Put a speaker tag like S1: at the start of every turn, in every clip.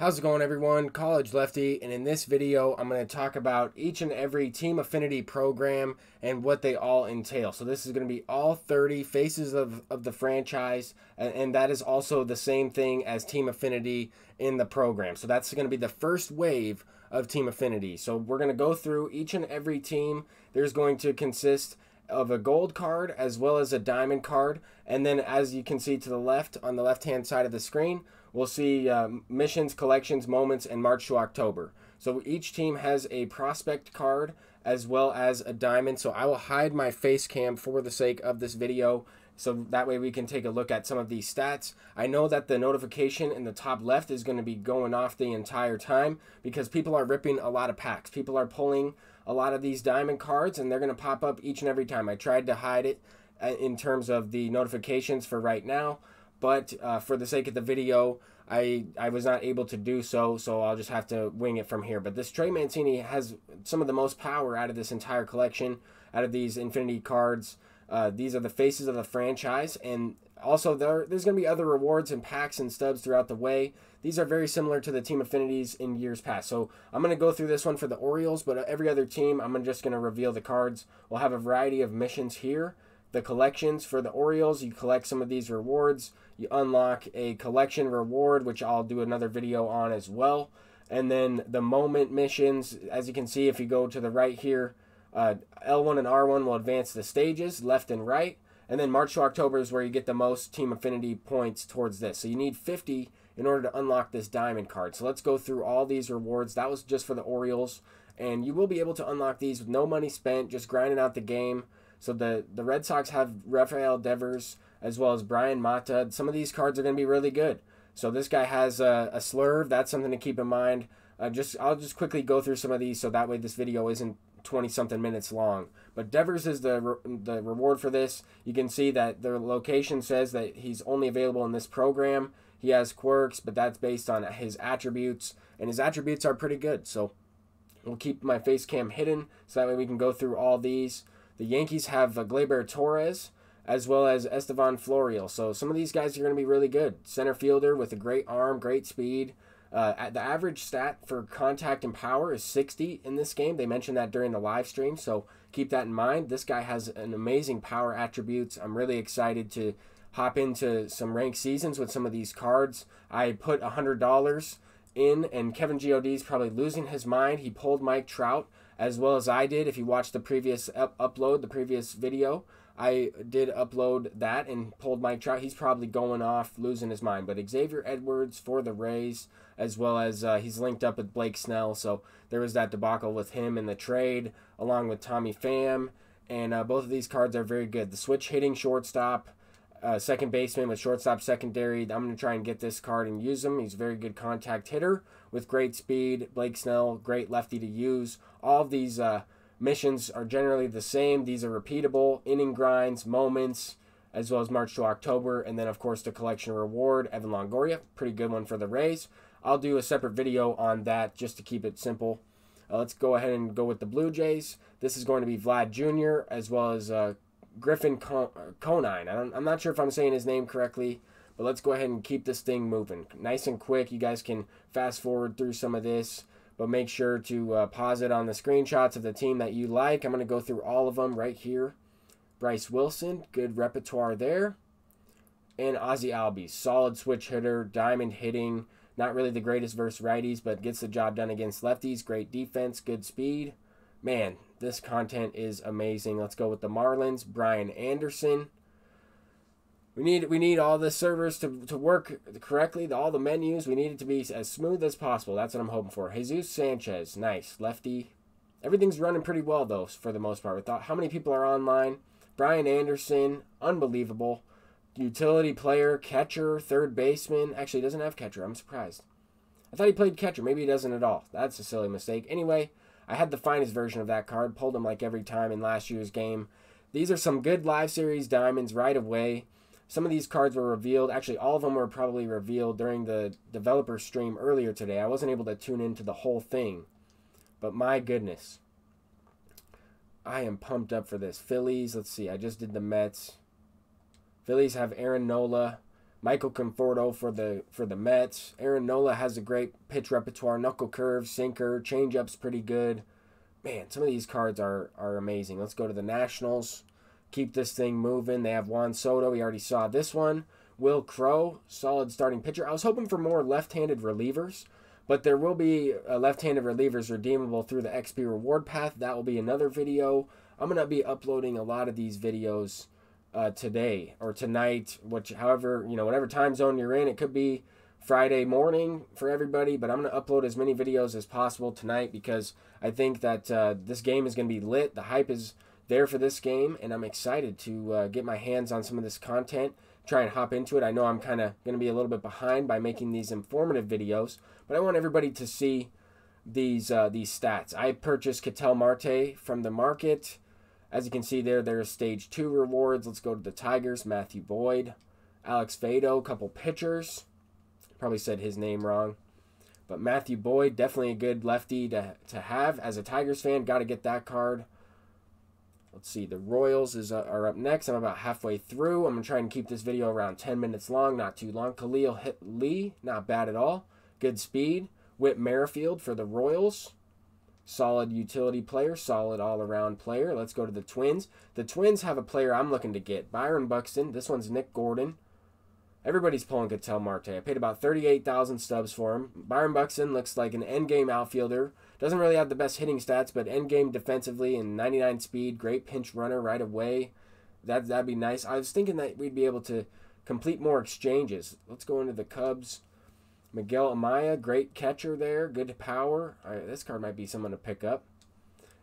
S1: How's it going, everyone? College Lefty, and in this video I'm going to talk about each and every Team Affinity program and what they all entail. So this is going to be all 30 faces of the franchise, and that is also the same thing as Team Affinity in the program. So that's going to be the first wave of Team Affinity. So we're going to go through each and every team. There's going to consist of a gold card as well as a diamond card, and then as you can see to the left on the left hand side of the screen, we'll see missions, collections, moments, and March to October. So each team has a prospect card as well as a diamond. So I will hide my face cam for the sake of this video, so that way we can take a look at some of these stats. I know that the notification in the top left is going to be going off the entire time because people are ripping a lot of packs. People are pulling a lot of these diamond cards, and they're going to pop up each and every time. I tried to hide it in terms of the notifications for right now, but for the sake of the video, I was not able to do so, so I'll just have to wing it from here. But this Trey Mancini has some of the most power out of this entire collection, out of these Infinity cards. These are the faces of the franchise, and also there's going to be other rewards and packs and stubs throughout the way. These are very similar to the Team Affinities in years past. So I'm going to go through this one for the Orioles, but every other team, I'm just going to reveal the cards. We'll have a variety of missions here. The collections for the Orioles, you collect some of these rewards. You unlock a collection reward, which I'll do another video on as well. And then the moment missions, as you can see, if you go to the right here, L1 and R1 will advance the stages, left and right. And then March to October is where you get the most Team Affinity points towards this. So you need 50 in order to unlock this diamond card. So let's go through all these rewards. That was just for the Orioles. And you will be able to unlock these with no money spent, just grinding out the game. So the Red Sox have Rafael Devers as well as Brian Mata. Some of these cards are going to be really good. So this guy has a slurve. That's something to keep in mind. I'll just quickly go through some of these so that way this video isn't 20-something minutes long. But Devers is the reward for this. You can see that the location says that he's only available in this program. He has quirks, but that's based on his attributes, and his attributes are pretty good. So we'll keep my face cam hidden so that way we can go through all these. The Yankees have Gleyber Torres as well as Estevan Florial. So some of these guys are going to be really good. Center fielder with a great arm, great speed. The average stat for contact and power is 60 in this game. They mentioned that during the live stream, so keep that in mind. This guy has an amazing power attributes. I'm really excited to hop into some ranked seasons with some of these cards. I put $100 in, and Kevin God's probably losing his mind. He pulled Mike Trout as well as I did. If you watched the previous upload, the previous video, I did upload that and pulled Mike Trout. He's probably going off, losing his mind. But Xavier Edwards for the Rays, as well as he's linked up with Blake Snell. So there was that debacle with him in the trade, along with Tommy Pham. And both of these cards are very good. The switch hitting shortstop, second baseman with shortstop secondary. I'm going to try and get this card and use him. He's a very good contact hitter with great speed. Blake Snell, great lefty to use. All of these missions are generally the same. These are repeatable, inning grinds, moments, as well as March to October. And then, of course, the collection reward, Evan Longoria, pretty good one for the Rays. I'll do a separate video on that just to keep it simple. Let's go ahead and go with the Blue Jays. This is going to be Vlad Jr. as well as Griffin Conine. I'm not sure if I'm saying his name correctly, but let's go ahead and keep this thing moving. Nice and quick. You guys can fast forward through some of this, but make sure to pause it on the screenshots of the team that you like. I'm going to go through all of them right here. Bryce Wilson, good repertoire there. And Ozzie Albies, solid switch hitter, diamond hitting. Not really the greatest versus righties, but gets the job done against lefties. Great defense, good speed. Man, this content is amazing. Let's go with the Marlins. Brian Anderson. We need all the servers to work correctly, all the menus. We need it to be as smooth as possible. That's what I'm hoping for. Jesus Sanchez, nice. Lefty. Everything's running pretty well, though, for the most part. We thought, how many people are online? Brian Anderson, unbelievable. Utility player, catcher, third baseman. Actually, he doesn't have catcher. I'm surprised. I thought he played catcher. Maybe he doesn't at all. That's a silly mistake. Anyway, I had the finest version of that card. Pulled him like every time in last year's game. These are some good live series diamonds right away. Some of these cards were revealed. Actually, all of them were probably revealed during the developer stream earlier today. I wasn't able to tune into the whole thing. But my goodness. I am pumped up for this. Phillies, let's see. I just did the Mets. Phillies have Aaron Nola. Michael Conforto for the Mets. Aaron Nola has a great pitch repertoire. Knuckle curve, sinker, changeup's pretty good. Man, some of these cards are amazing. Let's go to the Nationals. Keep this thing moving. They have Juan Soto. We already saw this one. Will Crow, solid starting pitcher. I was hoping for more left-handed relievers, but there will be left-handed relievers redeemable through the XP reward path. That will be another video. I'm going to be uploading a lot of these videos today or tonight, however, whatever time zone you're in. It could be Friday morning for everybody, but I'm going to upload as many videos as possible tonight because I think that this game is going to be lit. The hype is there for this game, and I'm excited to get my hands on some of this content, try and hop into it. I know I'm kind of going to be a little bit behind by making these informative videos, but I want everybody to see these stats. I purchased Ketel Marte from the market. As you can see there's stage 2 rewards. Let's go to the Tigers. Matthew Boyd, Alex Vado, a couple pitchers. Probably said his name wrong. But Matthew Boyd, definitely a good lefty to have. As a Tigers fan, got to get that card. Let's see, the Royals are up next. I'm about halfway through. I'm going to try and keep this video around 10 minutes long, not too long. Khalil Lee, not bad at all. Good speed. Whit Merrifield for the Royals. Solid utility player, solid all-around player. Let's go to the Twins. The Twins have a player I'm looking to get. Byron Buxton. This one's Nick Gordon. Everybody's pulling Ketel Marte. I paid about 38,000 stubs for him. Byron Buxton looks like an endgame outfielder. Doesn't really have the best hitting stats, but endgame defensively and 99 speed. Great pinch runner right away. That'd be nice. I was thinking that we'd be able to complete more exchanges. Let's go into the Cubs. Miguel Amaya, great catcher there. Good power. All right, this card might be someone to pick up.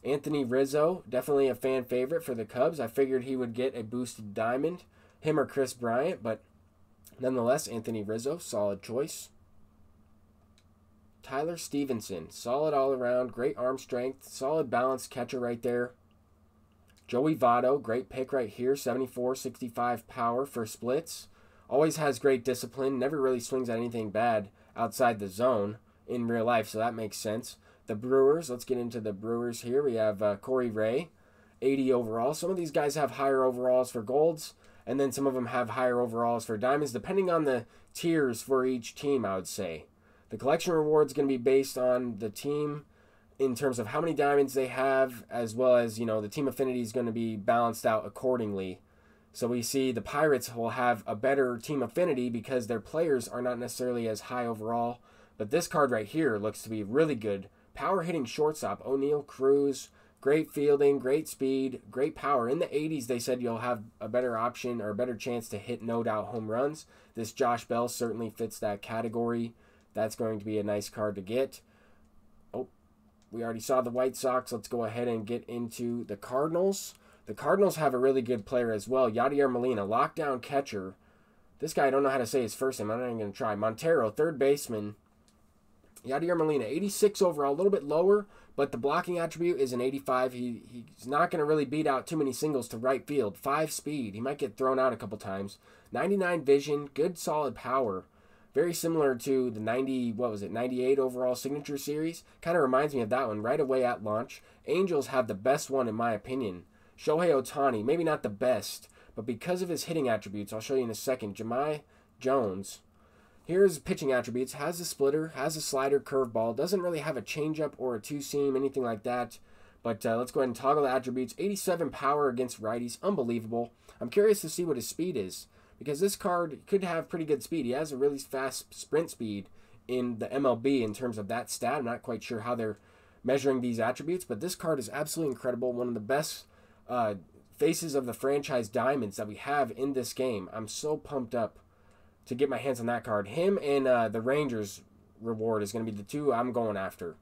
S1: Anthony Rizzo, definitely a fan favorite for the Cubs. I figured he would get a boosted diamond. Him or Chris Bryant, but nonetheless, Anthony Rizzo, solid choice. Tyler Stevenson, solid all around, great arm strength, solid balanced catcher right there. Joey Votto, great pick right here, 74-65 power for splits. Always has great discipline, never really swings at anything bad outside the zone in real life, so that makes sense. The Brewers, let's get into the Brewers here. We have Corey Ray, 80 overall. Some of these guys have higher overalls for golds, and then some of them have higher overalls for diamonds, depending on the tiers for each team, I would say. The collection reward is going to be based on the team in terms of how many diamonds they have, as well as, the team affinity is going to be balanced out accordingly. So we see the Pirates will have a better team affinity because their players are not necessarily as high overall. But this card right here looks to be really good. Power hitting shortstop, O'Neal Cruz. Great fielding, great speed, great power. In the 80s, they said you'll have a better option or a better chance to hit no-doubt home runs. This Josh Bell certainly fits that category. That's going to be a nice card to get. Oh, we already saw the White Sox. Let's go ahead and get into the Cardinals. The Cardinals have a really good player as well. Yadier Molina, lockdown catcher. This guy, I don't know how to say his first name. I'm not even going to try. Montero, third baseman. Yadier Molina, 86 overall, a little bit lower, but the blocking attribute is an 85. He's not going to really beat out too many singles to right field. 5 speed. He might get thrown out a couple times. 99 vision, good solid power. Very similar to the 98 overall signature series. Kind of reminds me of that one right away at launch. Angels have the best one in my opinion. Shohei Ohtani, maybe not the best, but because of his hitting attributes, I'll show you in a second. Jahmai Jones. Here's pitching attributes. Has a splitter, has a slider, curveball. Doesn't really have a changeup or a two-seam, anything like that. But let's go ahead and toggle the attributes. 87 power against righties. Unbelievable. I'm curious to see what his speed is, because this card could have pretty good speed. He has a really fast sprint speed in the MLB in terms of that stat. I'm not quite sure how they're measuring these attributes, but this card is absolutely incredible. One of the best faces of the franchise diamonds that we have in this game. I'm so pumped up to get my hands on that card. Him and the Rangers reward is going to be the two I'm going after.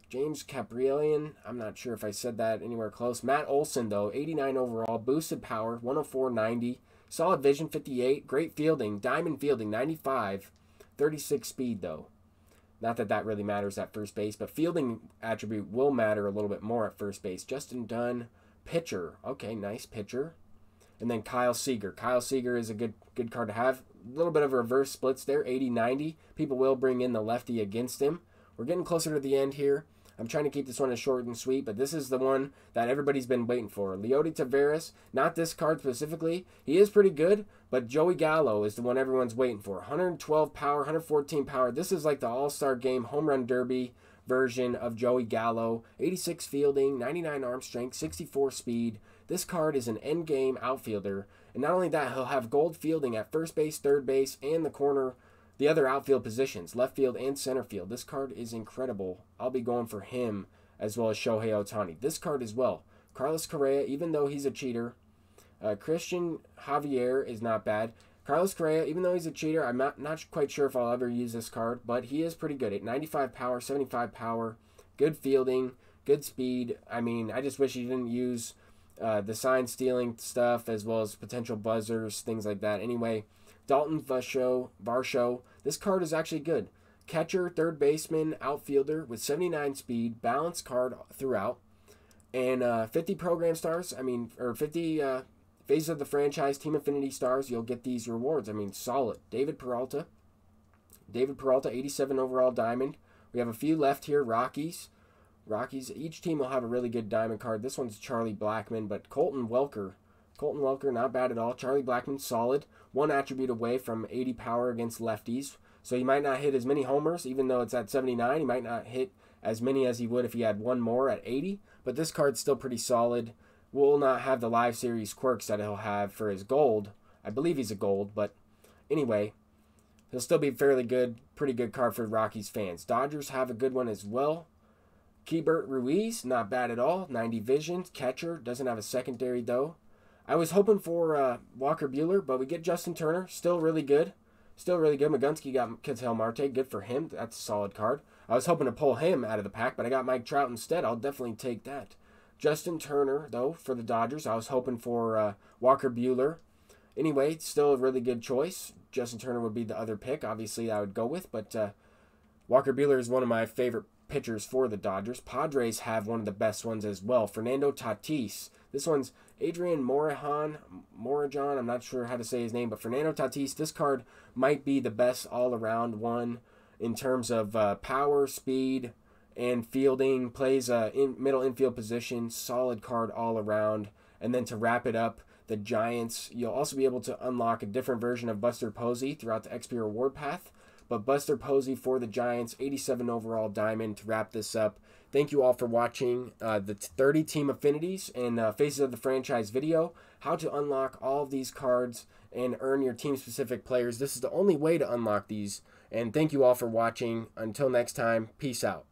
S1: James Caprielian, I'm not sure if I said that anywhere close. Matt Olson, though, 89 overall, boosted power, 104.90, solid vision, 58, great fielding, diamond fielding, 95, 36 speed, though. Not that that really matters at first base, but fielding attribute will matter a little bit more at first base. Justin Dunn, pitcher. Okay, nice pitcher. And then Kyle Seager. Kyle Seager is a good card to have. A little bit of reverse splits there, 80-90. People will bring in the lefty against him. We're getting closer to the end here. I'm trying to keep this one as short and sweet, but this is the one that everybody's been waiting for. Leody Taveras, not this card specifically. He is pretty good, but Joey Gallo is the one everyone's waiting for. 112 power, 114 power. This is like the All-Star Game Home Run Derby version of Joey Gallo. 86 fielding, 99 arm strength, 64 speed. This card is an endgame outfielder. And not only that, he'll have gold fielding at first base, third base, and the other outfield positions, left field and center field. This card is incredible. I'll be going for him as well as Shohei Ohtani. This card as well. Carlos Correa, even though he's a cheater. Christian Javier is not bad. Carlos Correa, even though he's a cheater, I'm not quite sure if I'll ever use this card, but he is pretty good. At 95 power, 75 power, good fielding, good speed. I mean, I just wish he didn't use the sign stealing stuff as well as potential buzzers, things like that. Anyway, Dalton Varsho. This card is actually good. Catcher, third baseman, outfielder with 79 speed, balanced card throughout, and 50 program stars. I mean, or 50 phases of the franchise team affinity stars. You'll get these rewards. I mean, solid. David Peralta, 87 overall diamond. We have a few left here. Rockies. Each team will have a really good diamond card. This one's Charlie Blackmon, but Colton Welker, not bad at all. Charlie Blackmon, solid. One attribute away from 80 power against lefties. So he might not hit as many homers, even though it's at 79. He might not hit as many as he would if he had one more at 80. But this card's still pretty solid. Will not have the live series quirks that he'll have for his gold. I believe he's a gold, but anyway, he'll still be fairly good. Pretty good card for Rockies fans. Dodgers have a good one as well. Keibert Ruiz, not bad at all. 90 vision, catcher, doesn't have a secondary though. I was hoping for Walker Buehler, but we get Justin Turner, still really good. Magunski got Ketel Marte, good for him. That's a solid card. I was hoping to pull him out of the pack, but I got Mike Trout instead. I'll definitely take that. Justin Turner, though, for the Dodgers. I was hoping for Walker Buehler. Anyway, still a really good choice. Justin Turner would be the other pick, obviously, I would go with, but Walker Buehler is one of my favorite pitchers for the Dodgers. Padres have one of the best ones as well. Fernando Tatis. This one's Adrian Morejon. I'm not sure how to say his name, but Fernando Tatis, this card might be the best all-around one in terms of power, speed, and fielding. Plays middle infield position. Solid card all around. And then to wrap it up, the Giants, you'll also be able to unlock a different version of Buster Posey throughout the XP reward path. But Buster Posey for the Giants, 87 overall diamond to wrap this up. Thank you all for watching the 30 team affinities and Faces of the Franchise video. How to unlock all of these cards and earn your team-specific players. This is the only way to unlock these. And thank you all for watching. Until next time, peace out.